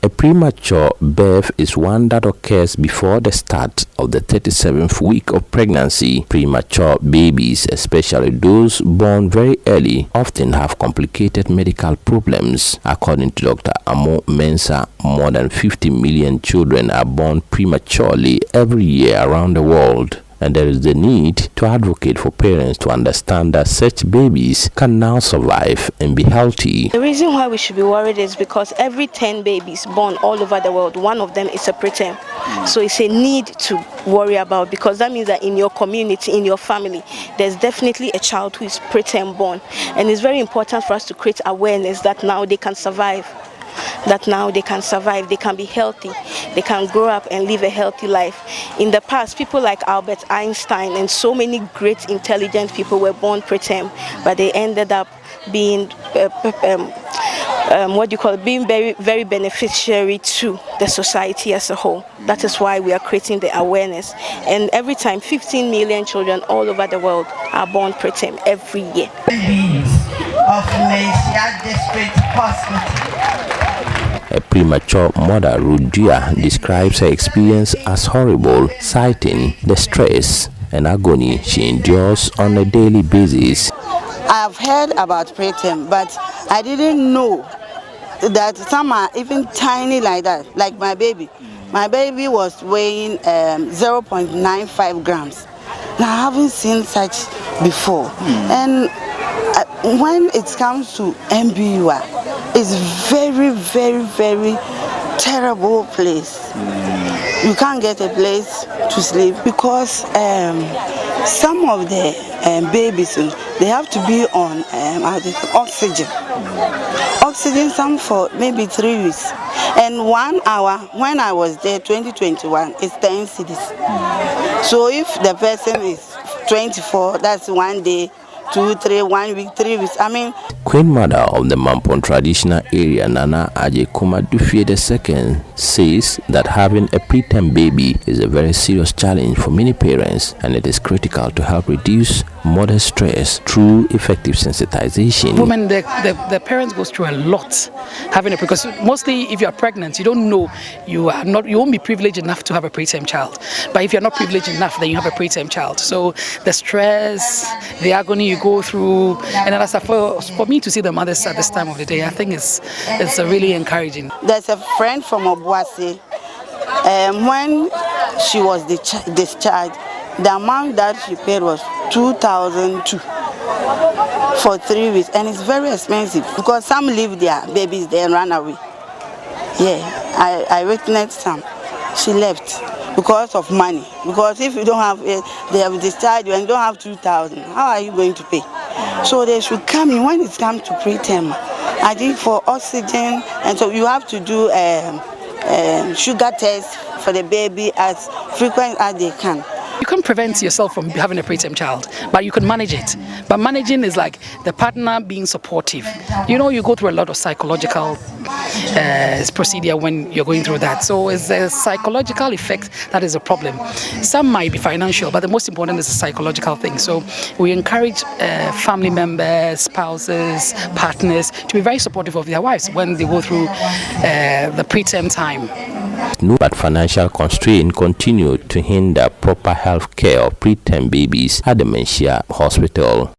A premature birth is one that occurs before the start of the 37th week of pregnancy. Premature babies, especially those born very early, often have complicated medical problems. According to Dr. Amo Mensah, more than 50 million children are born prematurely every year around the world. And there is the need to advocate for parents to understand that such babies can now survive and be healthy. The reason why we should be worried is because every 10 babies born all over the world, one of them is a preterm. So it's a need to worry about, because that means that in your community, in your family, there's definitely a child who is preterm born. And it's very important for us to create awareness that now they can survive. They can be healthy, they can grow up and live a healthy life. In the past, people like Albert Einstein and so many great intelligent people were born preterm, but they ended up being being very, very beneficiary to the society as a whole. That is why we are creating the awareness. And every time, 15 million children all over the world are born preterm every year. Of Malaysia District Hospital. A premature mother, Rudia, describes her experience as horrible, citing the stress and agony she endures on a daily basis. I've heard about preterm, but I didn't know that some are even tiny like that, like my baby. My baby was weighing 0.95 grams. Now, I haven't seen such before. And when it comes to MBUA, it's very, very, very terrible place. You can't get a place to sleep because some of the babies, they have to be on oxygen. Oxygen, some for maybe 3 weeks. And 1 hour, when I was there, 2021, it's 10 cedis. So if the person is 24, that's 1 day, 2, 3, 1 week, 3 weeks. Queen Mother of the Mampon traditional area, Nana Ajekuma Dufie II, says that having a preterm baby is a very serious challenge for many parents, and it is critical to help reduce mother stress through effective sensitization. Women, the parents go through a lot having it, because mostly if you are pregnant, you don't know, you won't be privileged enough to have a preterm child. But if you're not privileged enough, then you have a preterm child. So the stress, the agony you go through, and then for me to see the mothers at this time of the day, I think it's really encouraging. There's a friend from Obuasi, when she was discharged, the amount that she paid was 2,002 for 3 weeks, and it's very expensive because some leave their babies there and run away. Yeah, I witnessed some. She left because of money. Because if you don't have it, they have discharged you and you don't have 2,000. How are you going to pay? So they should come in when it comes to preterm. I think for oxygen, and so you have to do sugar test for the baby as frequent as they can. You can't prevent yourself from having a preterm child, but you can manage it. But managing is like the partner being supportive. You know, you go through a lot of psychological procedure when you're going through that. So it's a psychological effect that is a problem. Some might be financial, but the most important is the psychological thing. So we encourage family members, spouses, partners to be very supportive of their wives when they go through the preterm time. But financial constraints continue to hinder proper health care of preterm babies at the Dementia Hospital.